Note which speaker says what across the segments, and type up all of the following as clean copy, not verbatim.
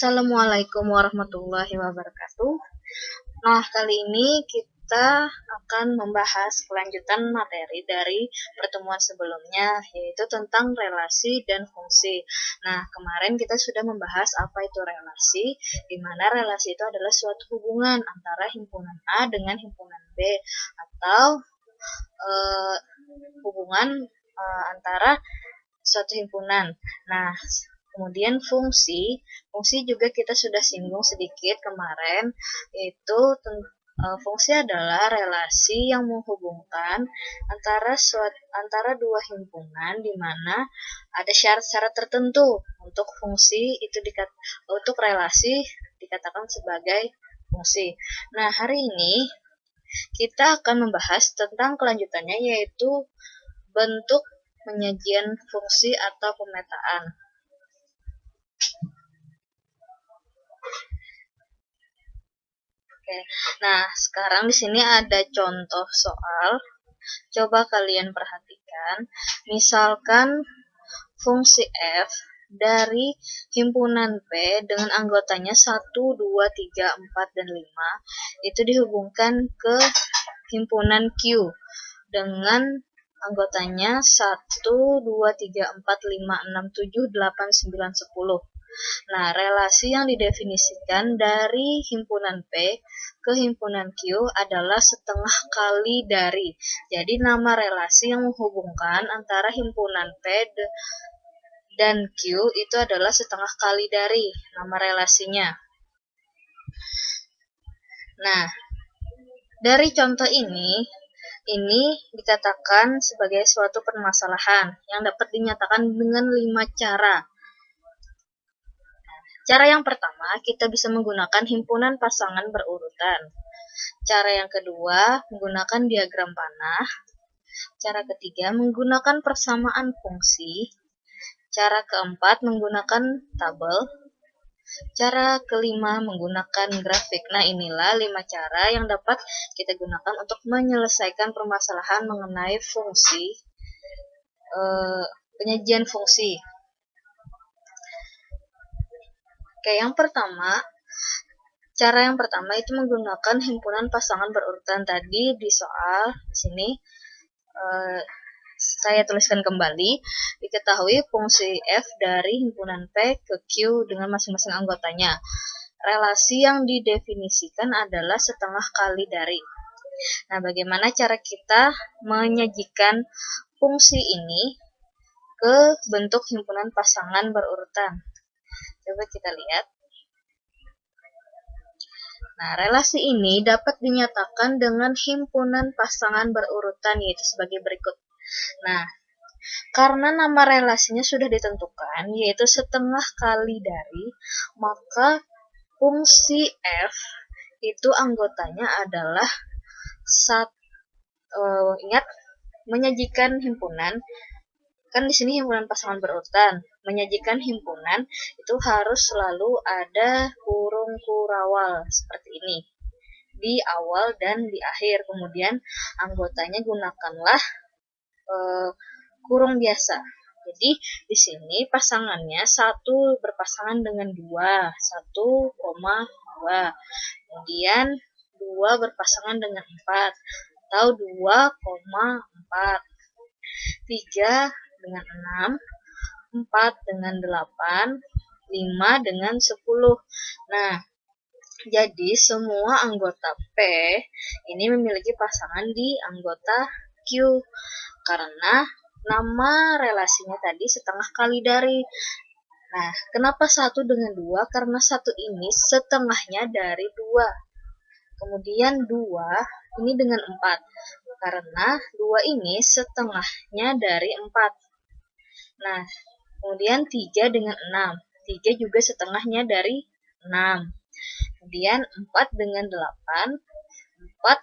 Speaker 1: Assalamualaikum warahmatullahi wabarakatuh. Nah, kali ini kita akan membahas kelanjutan materi dari pertemuan sebelumnya, yaitu tentang relasi dan fungsi. Nah, kemarin kita sudah membahas apa itu relasi, di mana relasi itu adalah suatu hubungan antara himpunan A dengan himpunan B, atau hubungan antara suatu himpunan. Nah, kemudian fungsi juga kita sudah singgung sedikit kemarin, yaitu fungsi adalah relasi yang menghubungkan antara dua himpunan di mana ada syarat-syarat tertentu untuk fungsi itu untuk relasi dikatakan sebagai fungsi. Nah, hari ini kita akan membahas tentang kelanjutannya, yaitu bentuk penyajian fungsi atau pemetaan. Oke. Nah, sekarang di sini ada contoh soal. Coba kalian perhatikan. Misalkan fungsi f dari himpunan P dengan anggotanya 1, 2, 3, 4, dan 5 itu dihubungkan ke himpunan Q dengan anggotanya 1, 2, 3, 4, 5, 6, 7, 8, 9, 10. Nah, relasi yang didefinisikan dari himpunan P ke himpunan Q adalah setengah kali dari. Jadi, nama relasi yang menghubungkan antara himpunan P dan Q itu adalah setengah kali dari nama relasinya. Nah, dari contoh ini dikatakan sebagai suatu permasalahan yang dapat dinyatakan dengan 5 cara. Cara yang pertama, kita bisa menggunakan himpunan pasangan berurutan. Cara yang kedua, menggunakan diagram panah. Cara ketiga, menggunakan persamaan fungsi. Cara keempat, menggunakan tabel. Cara kelima, menggunakan grafik. Nah, inilah 5 cara yang dapat kita gunakan untuk menyelesaikan permasalahan mengenai fungsi, penyajian fungsi. Oke, cara yang pertama itu menggunakan himpunan pasangan berurutan. Tadi di soal di sini saya tuliskan kembali. Diketahui fungsi f dari himpunan P ke Q dengan masing-masing anggotanya. Relasi yang didefinisikan adalah setengah kali dari. Nah, bagaimana cara kita menyajikan fungsi ini ke bentuk himpunan pasangan berurutan? Coba kita lihat. Nah, relasi ini dapat dinyatakan dengan himpunan pasangan berurutan, yaitu sebagai berikut. Nah, karena nama relasinya sudah ditentukan, yaitu setengah kali dari, maka fungsi f itu anggotanya adalah ingat, menyajikan himpunan. Kan di sini himpunan pasangan berurutan. Menyajikan himpunan itu harus selalu ada kurung kurawal seperti ini di awal dan di akhir. Kemudian anggotanya gunakanlah kurung biasa. Jadi di sini pasangannya 1 berpasangan dengan 2, 1,2. Kemudian 2 berpasangan dengan 4 atau 2,4. 3 dengan 6, 4 dengan 8, 5 dengan 10. Nah, jadi semua anggota P ini memiliki pasangan di anggota Q karena nama relasinya tadi setengah kali dari. Nah, kenapa 1 dengan 2? Karena 1 ini setengahnya dari 2. Kemudian 2 ini dengan 4. Karena 2 ini setengahnya dari 4. Nah, kemudian 3 dengan 6. 3 juga setengahnya dari 6. Kemudian 4 dengan 8. 4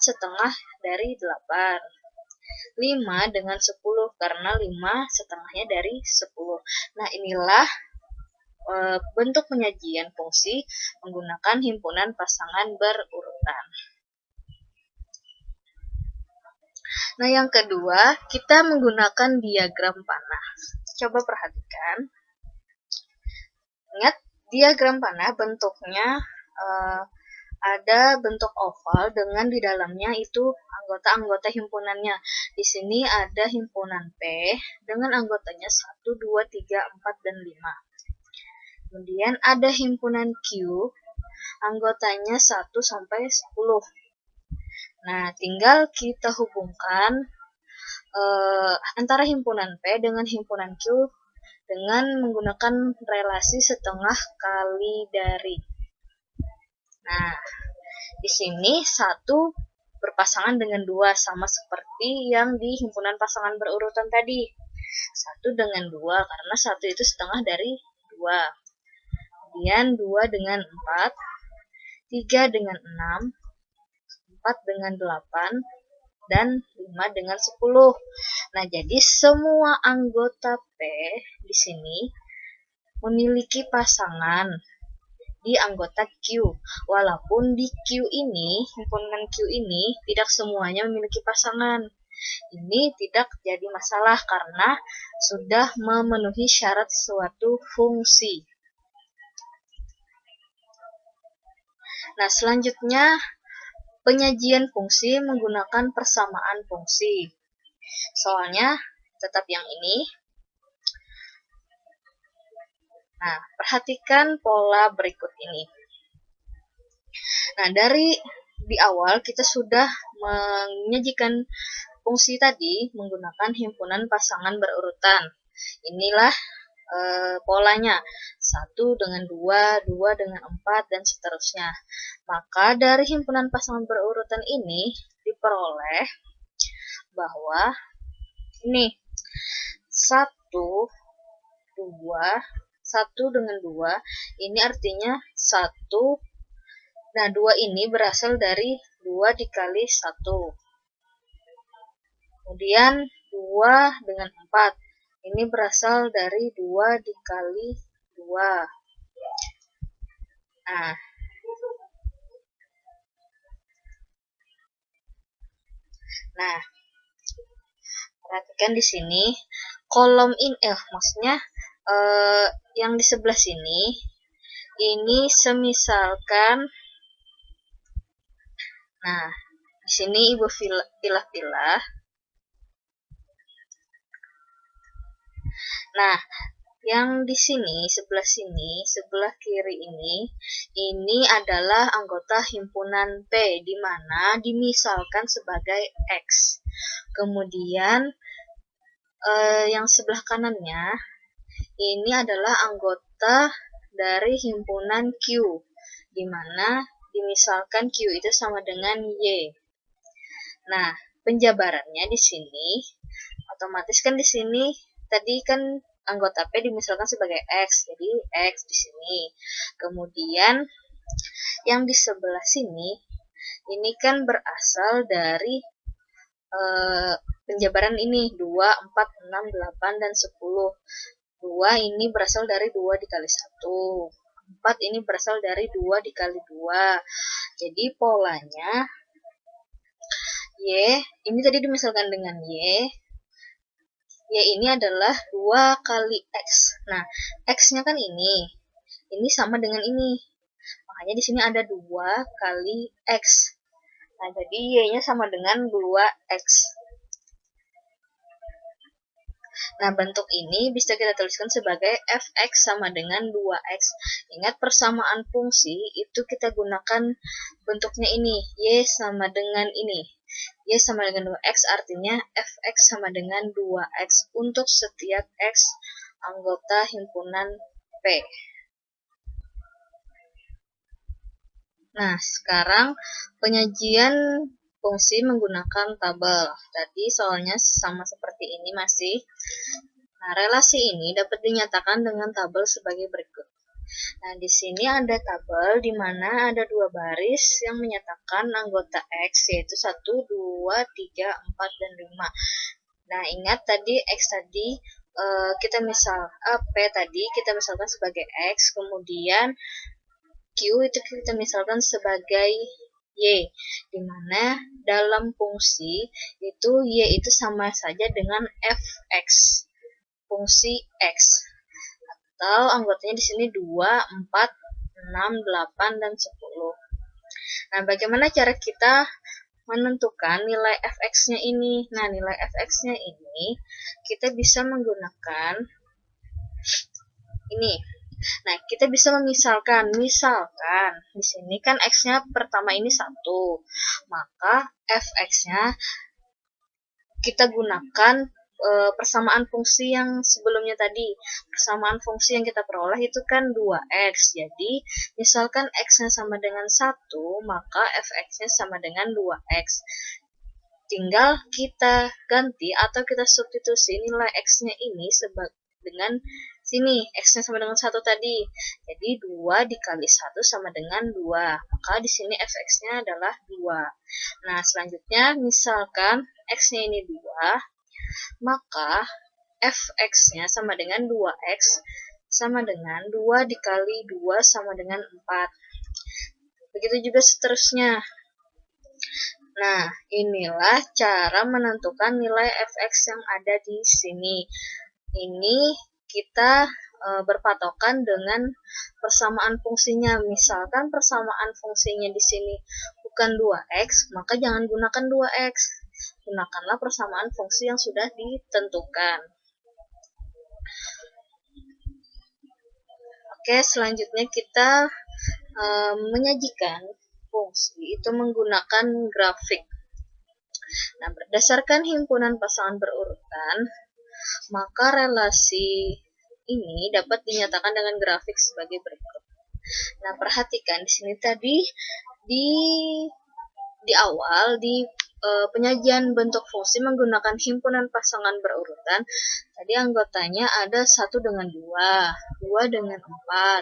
Speaker 1: setengah dari 8. 5 dengan 10, karena 5 setengahnya dari 10. Nah, inilah bentuk penyajian fungsi menggunakan himpunan pasangan berurutan. Nah, yang kedua, kita menggunakan diagram panah. Coba perhatikan. Ingat, Diagram panah bentuknya ada bentuk oval dengan di dalamnya itu anggota-anggota himpunannya. Di sini ada himpunan P dengan anggotanya 1, 2, 3, 4, dan 5. Kemudian ada himpunan Q, anggotanya 1 sampai 10. Nah, tinggal kita hubungkan antara himpunan P dengan himpunan Q dengan menggunakan relasi setengah kali dari. Nah, di sini 1 berpasangan dengan 2 sama seperti yang di himpunan pasangan berurutan tadi. 1 dengan 2 karena 1 itu setengah dari 2. Kemudian 2 dengan 4, 3 dengan 6, 4 dengan 8, dan 5 dengan 10. Nah, jadi semua anggota P di sini memiliki pasangan di anggota Q. Walaupun di Q ini, himpunan Q ini tidak semuanya memiliki pasangan. Ini tidak jadi masalah karena sudah memenuhi syarat suatu fungsi. Nah, selanjutnya penyajian fungsi menggunakan persamaan fungsi. Soalnya tetap yang ini. Nah, perhatikan pola berikut ini. Nah, dari di awal kita sudah menyajikan fungsi tadi menggunakan himpunan pasangan berurutan. Inilah polanya. 1 dengan 2, 2 dengan 4, dan seterusnya. Maka dari himpunan pasangan berurutan ini diperoleh bahwa ini 1, 2, 1 dengan 2, ini artinya 1. Nah, 2 ini berasal dari 2 dikali 1. Kemudian 2 dengan 4, ini berasal dari 2 dikali 2. Nah, perhatikan di sini kolom ini, maksudnya yang di sebelah sini, ini semisalkan, nah di sini ibu pilah-pilah. Nah, yang di sini, sebelah kiri ini adalah anggota himpunan P, di mana dimisalkan sebagai X. Kemudian yang sebelah kanannya ini adalah anggota dari himpunan Q, di mana dimisalkan Q itu sama dengan Y. Nah, penjabarannya di sini otomatis kan di sini tadi kan anggota P dimisalkan sebagai X, jadi X di sini. Kemudian yang di sebelah sini ini kan berasal dari penjabaran ini 2, 4, 6, 8, dan 10. 2 ini berasal dari 2 dikali 1. 4 ini berasal dari 2 dikali 2. Jadi polanya Y, ini tadi dimisalkan dengan Y ini adalah 2 kali X. Nah, X-nya kan ini sama dengan ini. Makanya di sini ada 2 kali X. Nah, jadi Y-nya sama dengan 2X. Nah, bentuk ini bisa kita tuliskan sebagai Fx sama dengan 2X. Ingat persamaan fungsi itu kita gunakan bentuknya ini. Y sama dengan ini. Y sama dengan 2X artinya Fx sama dengan 2X untuk setiap X anggota himpunan P. Nah, sekarang penyajian fungsi menggunakan tabel. Tadi soalnya sama seperti ini masih. Nah, relasi ini dapat dinyatakan dengan tabel sebagai berikut. Nah, di sini ada tabel di mana ada 2 baris yang menyatakan anggota X, yaitu 1, 2, 3, 4, dan 5. Nah, ingat tadi X tadi kita P tadi kita misalkan sebagai X, kemudian Q itu kita misalkan sebagai Y, di mana dalam fungsi itu Y itu sama saja dengan Fx, fungsi X. total anggotanya di sini 2, 4, 6, 8, dan 10. Nah, bagaimana cara kita menentukan nilai fx-nya ini? Nah, nilai fx-nya ini kita bisa menggunakan ini. Nah, kita bisa misalkan di sini kan x-nya pertama ini 1, maka fx-nya kita gunakan persamaan fungsi yang sebelumnya tadi. Persamaan fungsi yang kita peroleh itu kan 2x. Jadi, misalkan x-nya sama dengan 1, maka fx-nya sama dengan 2x. Tinggal kita ganti atau kita substitusi nilai x-nya ini dengan sini, x-nya sama dengan 1 tadi. Jadi, 2 dikali 1 sama dengan 2. Maka di sini fx-nya adalah 2. Nah, selanjutnya misalkan x-nya ini 2, maka fx-nya sama dengan 2x sama dengan 2 dikali 2 sama dengan 4. Begitu juga seterusnya. Nah, inilah cara menentukan nilai fx yang ada di sini. Ini kita berpatokan dengan persamaan fungsinya. Misalkan persamaan fungsinya di sini bukan 2x, maka jangan gunakan 2x. Gunakanlah persamaan fungsi yang sudah ditentukan. Oke, selanjutnya kita menyajikan fungsi itu menggunakan grafik. Nah, berdasarkan himpunan pasangan berurutan, maka relasi ini dapat dinyatakan dengan grafik sebagai berikut. Nah, perhatikan di sini tadi di awal penyajian bentuk fungsi menggunakan himpunan pasangan berurutan. Tadi anggotanya ada 1 dengan 2, 2 dengan 4,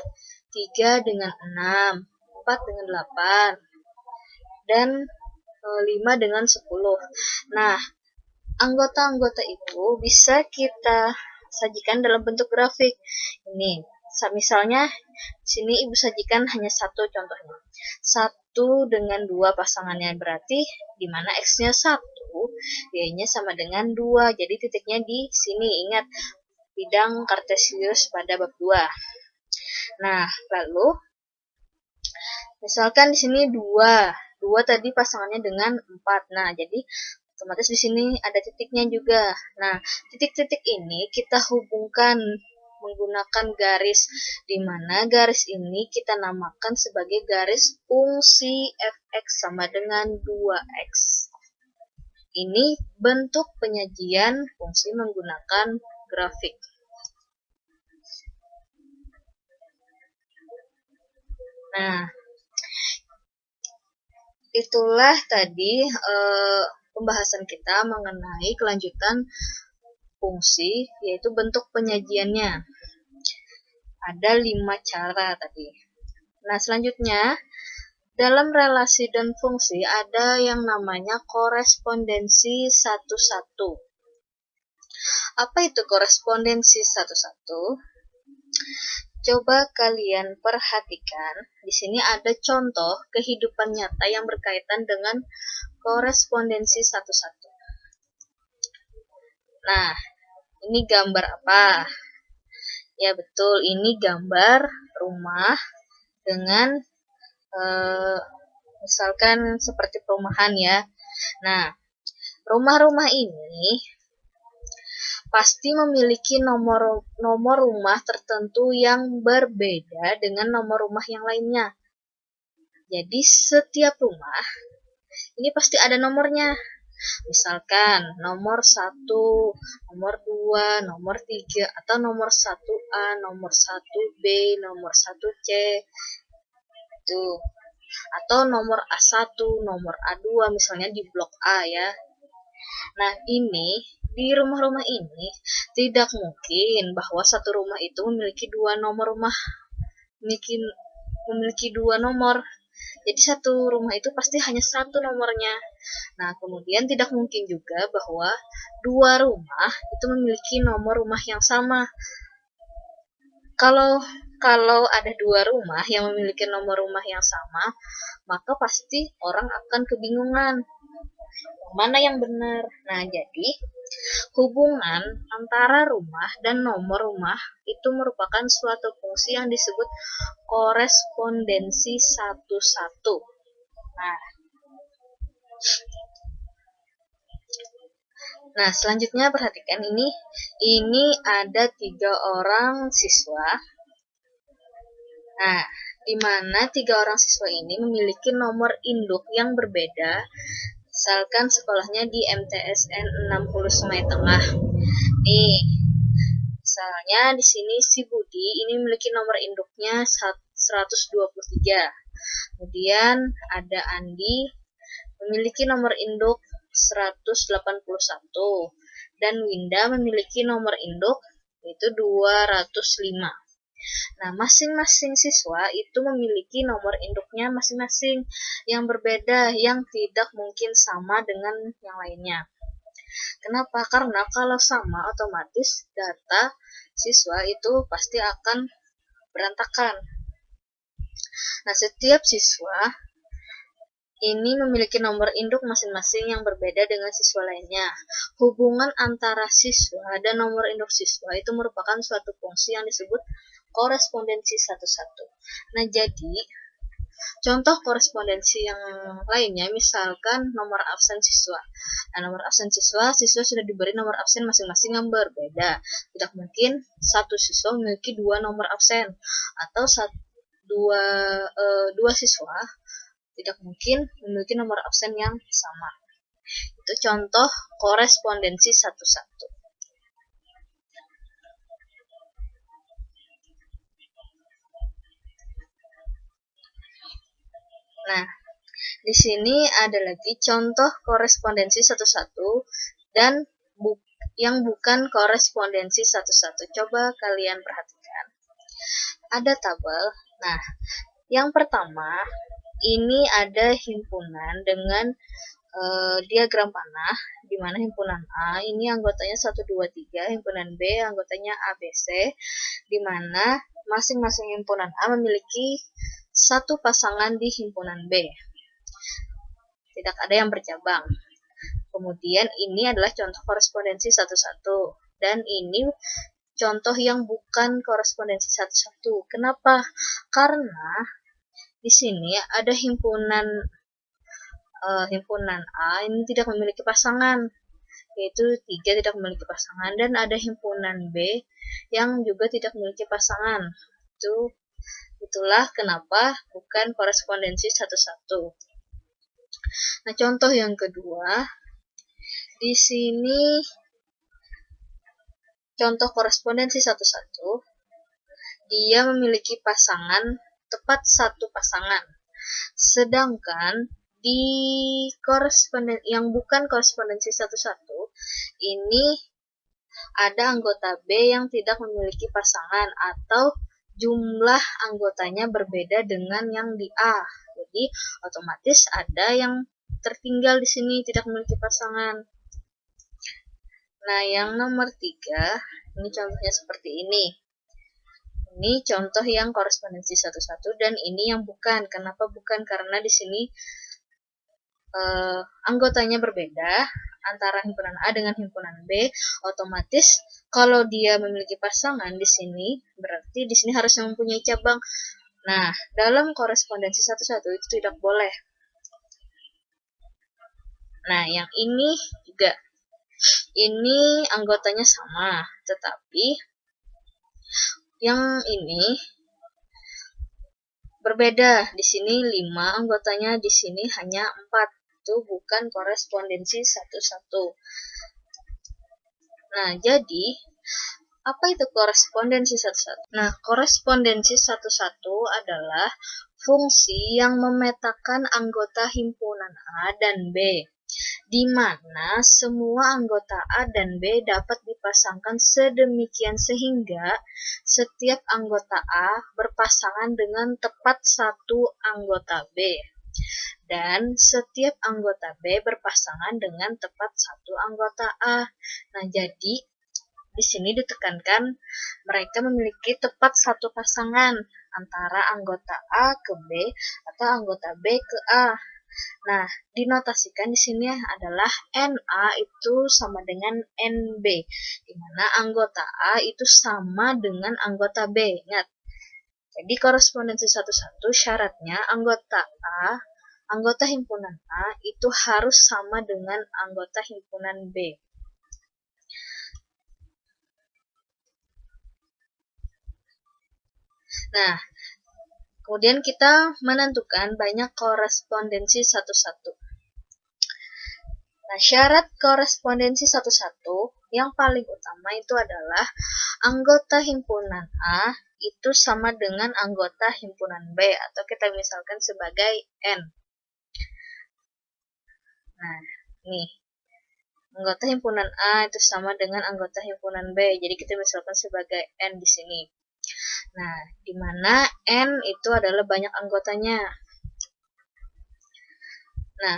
Speaker 1: 3 dengan 6, 4 dengan 8, dan 5 dengan 10. Nah, anggota-anggota itu bisa kita sajikan dalam bentuk grafik. Ini, misalnya sini Ibu sajikan hanya 1 contohnya. 1 dengan 2 pasangannya, berarti di mana x-nya 1, y-nya sama dengan 2. Jadi titiknya di sini. Ingat bidang kartesius pada bab 2. Nah, lalu misalkan di sini 2 tadi pasangannya dengan 4. Nah, jadi otomatis di sini ada titiknya juga. Nah, titik-titik ini kita hubungkan menggunakan garis, di mana garis ini kita namakan sebagai garis fungsi fx sama dengan 2x. Ini bentuk penyajian fungsi menggunakan grafik. Nah, itulah tadi pembahasan kita mengenai kelanjutan fungsi, yaitu bentuk penyajiannya. Ada 5 cara tadi. Nah, selanjutnya dalam relasi dan fungsi ada yang namanya korespondensi satu-satu. Apa itu korespondensi satu-satu? Coba kalian perhatikan, di sini ada contoh kehidupan nyata yang berkaitan dengan korespondensi satu-satu. Nah, ini gambar apa? Ya betul, ini gambar rumah dengan misalkan seperti perumahan ya. Nah, rumah-rumah ini pasti memiliki nomor rumah tertentu yang berbeda dengan nomor rumah yang lainnya. Jadi setiap rumah ini pasti ada nomornya. Misalkan nomor 1, nomor 2, nomor 3, atau nomor 1A, nomor 1B, nomor 1C. Itu. Atau nomor A1, nomor A2 misalnya di blok A ya. Nah, ini di rumah-rumah ini tidak mungkin bahwa satu rumah itu memiliki 2 nomor rumah. Memiliki 2 nomor. Jadi satu rumah itu pasti hanya 1 nomornya. Nah, kemudian tidak mungkin juga bahwa 2 rumah itu memiliki nomor rumah yang sama. Kalau ada 2 rumah yang memiliki nomor rumah yang sama, maka pasti orang akan kebingungan. Yang mana yang benar? Nah, jadi hubungan antara rumah dan nomor rumah itu merupakan suatu fungsi yang disebut korespondensi satu-satu. Nah, selanjutnya perhatikan ini ada 3 orang siswa. Nah, di mana 3 orang siswa ini memiliki nomor induk yang berbeda. Misalkan sekolahnya di MTSN 60 Sungai Tengah. Nih, misalnya di sini si Budi ini memiliki nomor induknya 123. Kemudian ada Andi memiliki nomor induk 181 dan Winda memiliki nomor induk yaitu 205. Nah, masing-masing siswa itu memiliki nomor induknya masing-masing yang berbeda, yang tidak mungkin sama dengan yang lainnya. Kenapa? Karena kalau sama, otomatis data siswa itu pasti akan berantakan. Nah, setiap siswa ini memiliki nomor induk masing-masing yang berbeda dengan siswa lainnya. Hubungan antara siswa dan nomor induk siswa itu merupakan suatu fungsi yang disebut korespondensi satu-satu. Nah, jadi contoh korespondensi yang lainnya misalkan nomor absen siswa. Nah, nomor absen siswa sudah diberi nomor absen masing-masing yang berbeda. Tidak mungkin satu siswa memiliki 2 nomor absen atau dua siswa tidak mungkin memiliki nomor absen yang sama. Itu contoh korespondensi satu-satu. Nah, di sini ada lagi contoh korespondensi satu-satu dan yang bukan korespondensi satu-satu. Coba kalian perhatikan. Ada tabel. Nah, yang pertama ini ada himpunan dengan diagram panah, di mana himpunan A ini anggotanya 1, 2, 3, himpunan B anggotanya ABC, di mana masing-masing himpunan A memiliki satu pasangan di himpunan B. Tidak ada yang bercabang. Kemudian ini adalah contoh korespondensi satu-satu, dan ini contoh yang bukan korespondensi satu-satu. Kenapa? Karena di sini ada himpunan A ini tidak memiliki pasangan, yaitu 3 tidak memiliki pasangan, dan ada himpunan B yang juga tidak memiliki pasangan. Itulah kenapa bukan korespondensi satu-satu. Nah, contoh yang kedua, di sini contoh korespondensi satu-satu, dia memiliki pasangan, tepat satu pasangan. Sedangkan di yang bukan korespondensi satu-satu, ini ada anggota B yang tidak memiliki pasangan atau jumlah anggotanya berbeda dengan yang di A. Jadi otomatis ada yang tertinggal di sini tidak memiliki pasangan. Nah, yang nomor 3, ini contohnya seperti ini. Ini contoh yang korespondensi satu-satu dan ini yang bukan. Kenapa bukan? Karena di sini anggotanya berbeda antara himpunan A dengan himpunan B. Otomatis kalau dia memiliki pasangan di sini, berarti di sini harus mempunyai cabang. Nah, dalam korespondensi satu-satu itu tidak boleh. Nah, yang ini juga. Ini anggotanya sama, tetapi yang ini berbeda. Di sini 5 anggotanya, di sini hanya 4. Itu bukan korespondensi satu-satu. Nah, jadi apa itu korespondensi satu-satu? Nah, korespondensi satu-satu adalah fungsi yang memetakan anggota himpunan A dan B, di mana semua anggota A dan B dapat dipasangkan sedemikian sehingga setiap anggota A berpasangan dengan tepat satu anggota B. Dan setiap anggota B berpasangan dengan tepat satu anggota A. Nah, jadi di sini ditekankan mereka memiliki tepat satu pasangan antara anggota A ke B atau anggota B ke A. Nah, dinotasikan di sini adalah NA itu sama dengan NB, di mana anggota A itu sama dengan anggota B. Ingat, jadi korespondensi satu-satu syaratnya anggota himpunan A itu harus sama dengan anggota himpunan B. Nah, kemudian kita menentukan banyak korespondensi satu-satu. Nah, syarat korespondensi satu-satu yang paling utama itu adalah anggota himpunan A itu sama dengan anggota himpunan B, atau kita misalkan sebagai N. Nah, nih, anggota himpunan A itu sama dengan anggota himpunan B, jadi kita misalkan sebagai N di sini. Nah, di mana N itu adalah banyak anggotanya. Nah,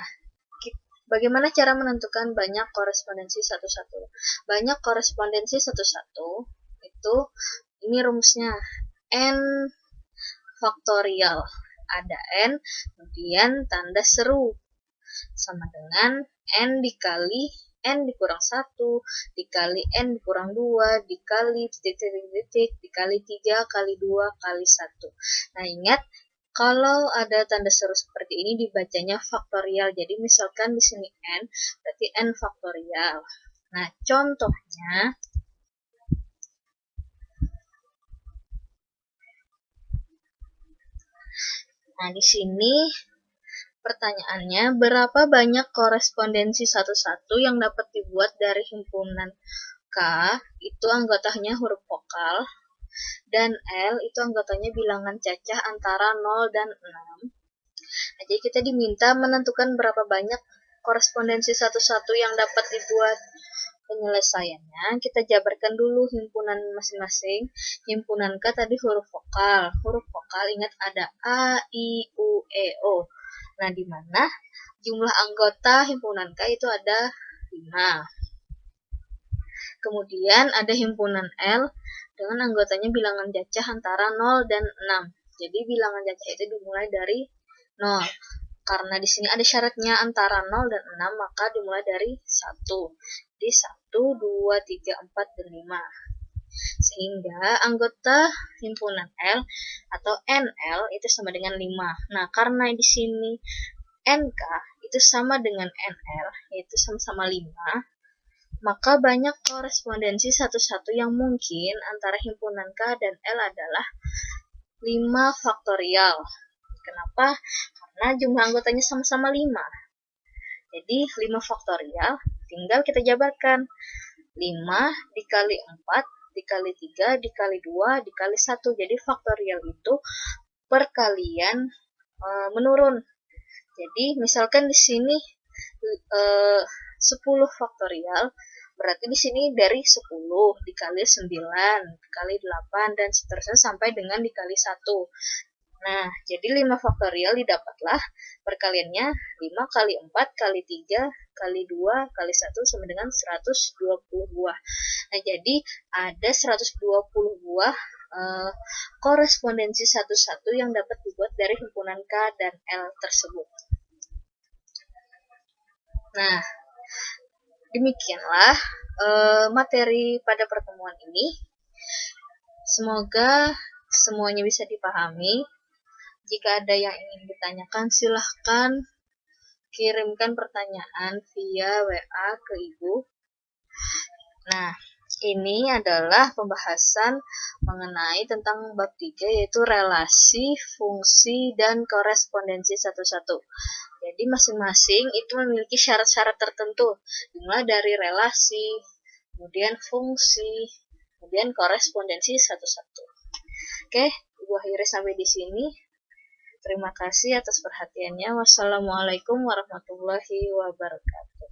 Speaker 1: bagaimana cara menentukan banyak korespondensi satu-satu? Banyak korespondensi satu-satu itu, ini rumusnya, N faktorial. Ada N, kemudian tanda seru, sama dengan N dikali N dikurang 1, dikali N dikurang 2, dikali titik-titik, dikali 3, kali 2, kali 1. Nah, ingat, kalau ada tanda seru seperti ini dibacanya faktorial. Jadi misalkan di sini N, berarti N faktorial. Nah, contohnya di sini pertanyaannya, berapa banyak korespondensi satu-satu yang dapat dibuat dari himpunan K, itu anggotanya huruf vokal, dan L itu anggotanya bilangan cacah antara 0 dan 6. Nah, jadi kita diminta menentukan berapa banyak korespondensi satu-satu yang dapat dibuat. Penyelesaiannya kita jabarkan dulu himpunan masing-masing. Himpunan K tadi huruf vokal. Huruf vokal ingat ada A, I, U, E, O. Nah, di mana jumlah anggota himpunan K itu ada 5. Kemudian ada himpunan L dengan anggotanya bilangan cacah antara 0 dan 6. Jadi bilangan cacah itu dimulai dari 0. Karena di sini ada syaratnya antara 0 dan 6, maka dimulai dari 1. Jadi 1, 2, 3, 4, dan 5. Sehingga anggota himpunan L atau NL itu sama dengan 5. Nah, karena di sini NK itu sama dengan NL, yaitu sama-sama 5, maka banyak korespondensi satu-satu yang mungkin antara himpunan K dan L adalah 5 faktorial. Kenapa? Karena jumlah anggotanya sama-sama 5. Jadi 5 faktorial tinggal kita jabarkan. 5 dikali 4 dikali 3 dikali 2 dikali 1. Jadi faktorial itu perkalian menurun. Jadi misalkan di sini 10 faktorial, berarti di sini dari 10 dikali 9 dikali 8 dan seterusnya sampai dengan dikali 1. Nah, jadi 5 faktorial didapatlah perkaliannya 5 kali 4 kali 3 kali 2 kali 1 sama dengan 120 buah. Nah, jadi ada 120 buah korespondensi satu-satu yang dapat dibuat dari himpunan K dan L tersebut. Nah, demikianlah materi pada pertemuan ini. Semoga semuanya bisa dipahami. Jika ada yang ingin ditanyakan, silahkan kirimkan pertanyaan via WA ke Ibu. Nah, ini adalah pembahasan mengenai tentang bab 3, yaitu relasi, fungsi, dan korespondensi satu-satu. Jadi masing-masing itu memiliki syarat-syarat tertentu, dimulai dari relasi, kemudian fungsi, kemudian korespondensi satu-satu. Oke, Ibu akhiri sampai di sini. Terima kasih atas perhatiannya. Wassalamualaikum warahmatullahi wabarakatuh.